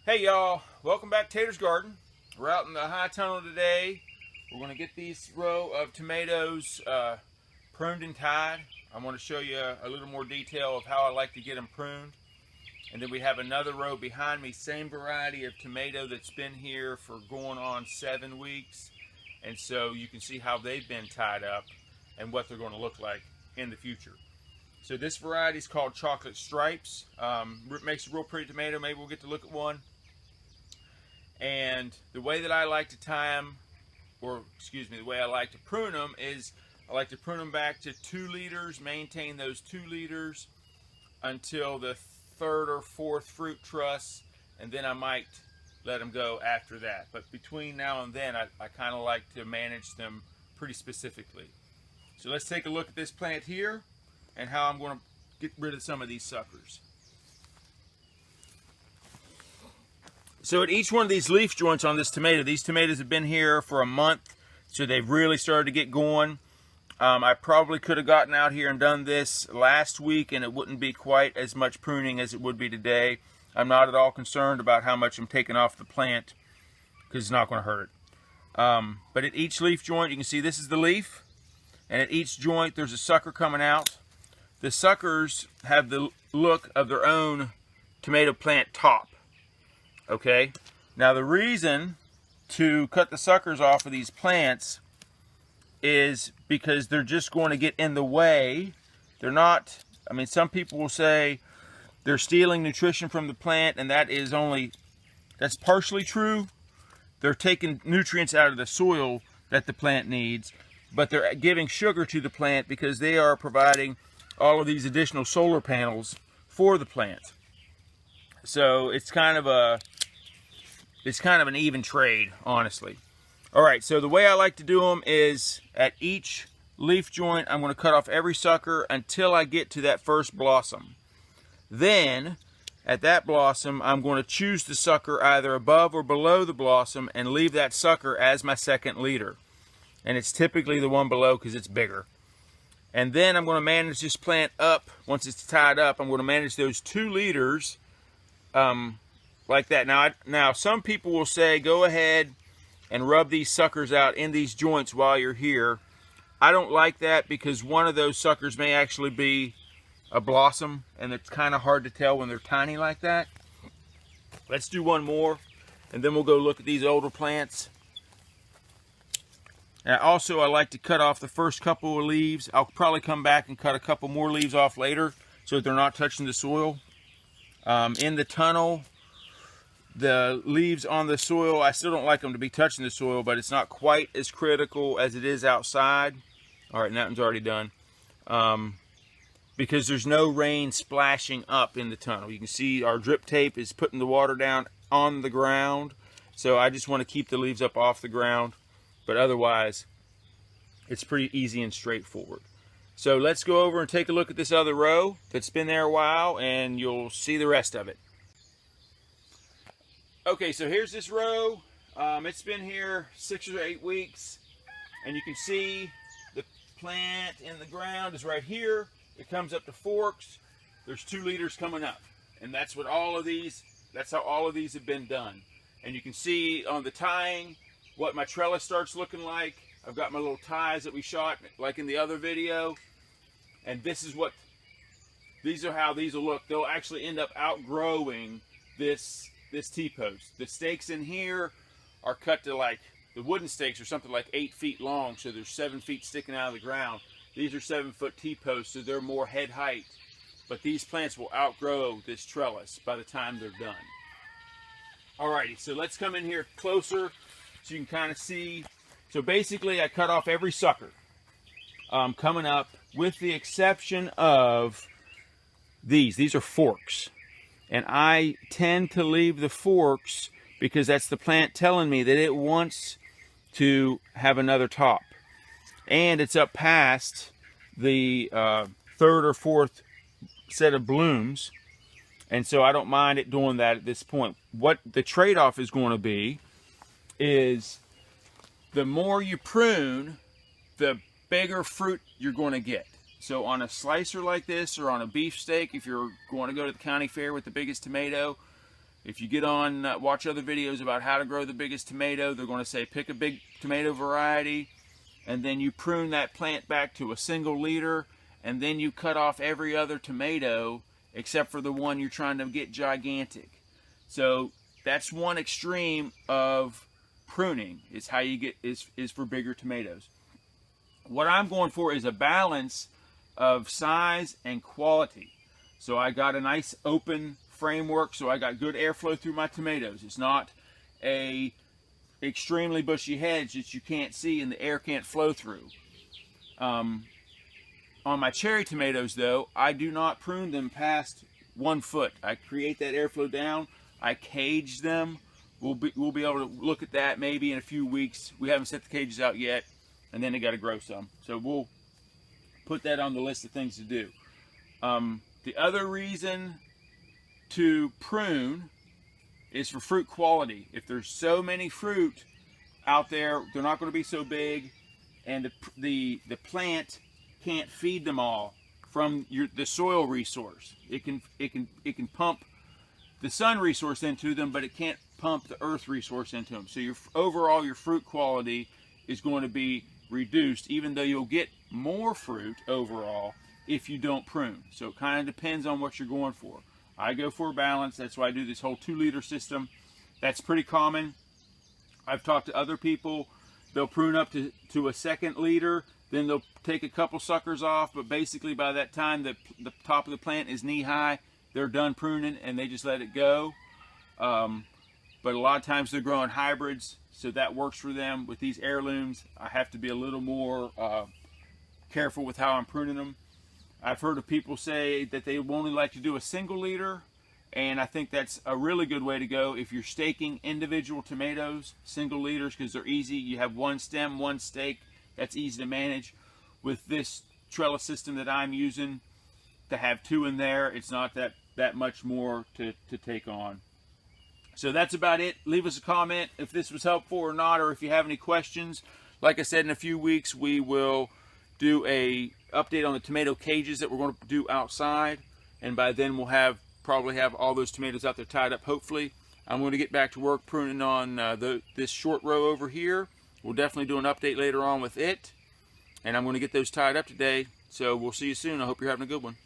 Hey y'all, welcome back to Tater's Garden. We're out in the high tunnel today. We're going to get these row of tomatoes pruned and tied. I want to show you a little more detail of how I like to get them pruned. And then we have another row behind me, same variety of tomato that's been here for going on 7 weeks. And so you can see how they've been tied up and what they're going to look like in the future. So this variety is called Chocolate Stripes. Makes a real pretty tomato. Maybe we'll get to look at one. And the way that I like to tie them, the way I like to prune them is I like to prune them back to 2 liters, maintain those 2 liters until the 3rd or 4th fruit truss, and then I might let them go after that. But between now and then, I kind of like to manage them pretty specifically. So let's take a look at this plant here and how I'm going to get rid of some of these suckers. So at each one of these leaf joints on this tomato, these tomatoes have been here for a month, so they've really started to get going. I probably could have gotten out here and done this last week and it wouldn't be quite as much pruning as it would be today. I'm not at all concerned about how much I'm taking off the plant because it's not going to hurt it. But at each leaf joint, you can see this is the leaf, and at each joint there's a sucker coming out. The suckers have the look of their own tomato plant top. Okay, now the reason to cut the suckers off of these plants is because they're just going to get in the way. They're not, I mean, some people will say they're stealing nutrition from the plant, and that's partially true. They're taking nutrients out of the soil that the plant needs, but they're giving sugar to the plant because they are providing all of these additional solar panels for the plant. So it's kind of an even trade, honestly. All right, so the way I like to do them is at each leaf joint, I'm going to cut off every sucker until I get to that first blossom. Then, at that blossom, I'm going to choose the sucker either above or below the blossom and leave that sucker as my second leader. And it's typically the one below because it's bigger. And then I'm going to manage this plant up. Once it's tied up, I'm going to manage those 2 liters like that. Now some people will say go ahead and rub these suckers out in these joints while you're here. I don't like that because one of those suckers may actually be a blossom, and it's kind of hard to tell when they're tiny like that. Let's do one more, and then we'll go look at these older plants. And also, I like to cut off the first couple of leaves. I'll probably come back and cut a couple more leaves off later so that they're not touching the soil. In the tunnel, the leaves on the soil, I still don't like them to be touching the soil, but it's not quite as critical as it is outside. All right, and that one's already done. Because there's no rain splashing up in the tunnel. You can see our drip tape is putting the water down on the ground. So I just want to keep the leaves up off the ground. But otherwise, it's pretty easy and straightforward. So let's go over and take a look at this other row that's been there a while, and you'll see the rest of it. Okay, so here's this row. It's been here 6 or 8 weeks, and you can see the plant in the ground is right here. It comes up to forks. There's 2 liters coming up, and that's how all of these have been done. And you can see on the tying what my trellis starts looking like. I've got my little ties that we shot like in the other video, and these are how these will look. They'll actually end up outgrowing this T-post. The stakes in here are cut to, like, the wooden stakes are something like 8 feet long, so there's 7 feet sticking out of the ground. These are 7-foot T-posts, so they're more head height. But these plants will outgrow this trellis by the time they're done. Alrighty, so let's come in here closer so you can kind of see. So basically, I cut off every sucker coming up, with the exception of these. These are forks. And I tend to leave the forks because that's the plant telling me that it wants to have another top. And it's up past the 3rd or 4th set of blooms. And so I don't mind it doing that at this point. What the trade-off is going to be is the more you prune, the bigger fruit you're going to get. So on a slicer like this, or on a beefsteak, if you're going to go to the county fair with the biggest tomato, If you get on, watch other videos about how to grow the biggest tomato, they're going to say pick a big tomato variety, and then you prune that plant back to a single leader, and then you cut off every other tomato except for the one you're trying to get gigantic. So that's one extreme of pruning, is how you get is for bigger tomatoes. What I'm going for is a balance of size and quality. So I got a nice open framework, so I got good airflow through my tomatoes. It's not a extremely bushy hedge that you can't see and the air can't flow through. On my cherry tomatoes though, I do not prune them past 1 foot. I create that airflow down, I cage them. We'll be able to look at that maybe in a few weeks. We haven't set the cages out yet, and then they got to grow some. So we'll put that on the list of things to do. The other reason to prune is for fruit quality. If there's so many fruit out there, they're not going to be so big, and the plant can't feed them all from the soil resource. It can pump the sun resource into them, but it can't pump the earth resource into them. So overall your fruit quality is going to be reduced, even though you'll get more fruit overall if you don't prune. So it kind of depends on what you're going for. I go for a balance. That's why I do this whole 2-liter system. That's pretty common. I've talked to other people. They'll prune up to a 2nd liter, then they'll take a couple suckers off, but basically by that time the top of the plant is knee-high, they're done pruning and they just let it go. But a lot of times they're growing hybrids, so that works for them. With these heirlooms, I have to be a little more careful with how I'm pruning them. I've heard of people say that they only like to do a 1 liter, and I think that's a really good way to go if you're staking individual tomatoes, 1 liters, because they're easy. You have 1 stem, 1 stake. That's easy to manage. With this trellis system that I'm using, to have 2 in there, it's not that much more to take on. So that's about it. Leave us a comment if this was helpful or not, or if you have any questions. Like I said, in a few weeks we will do a update on the tomato cages that we're going to do outside, and by then we'll probably have all those tomatoes out there tied up, hopefully. I'm going to get back to work pruning on this short row over here. We'll definitely do an update later on with it, and I'm going to get those tied up today. So we'll see you soon. I hope you're having a good one.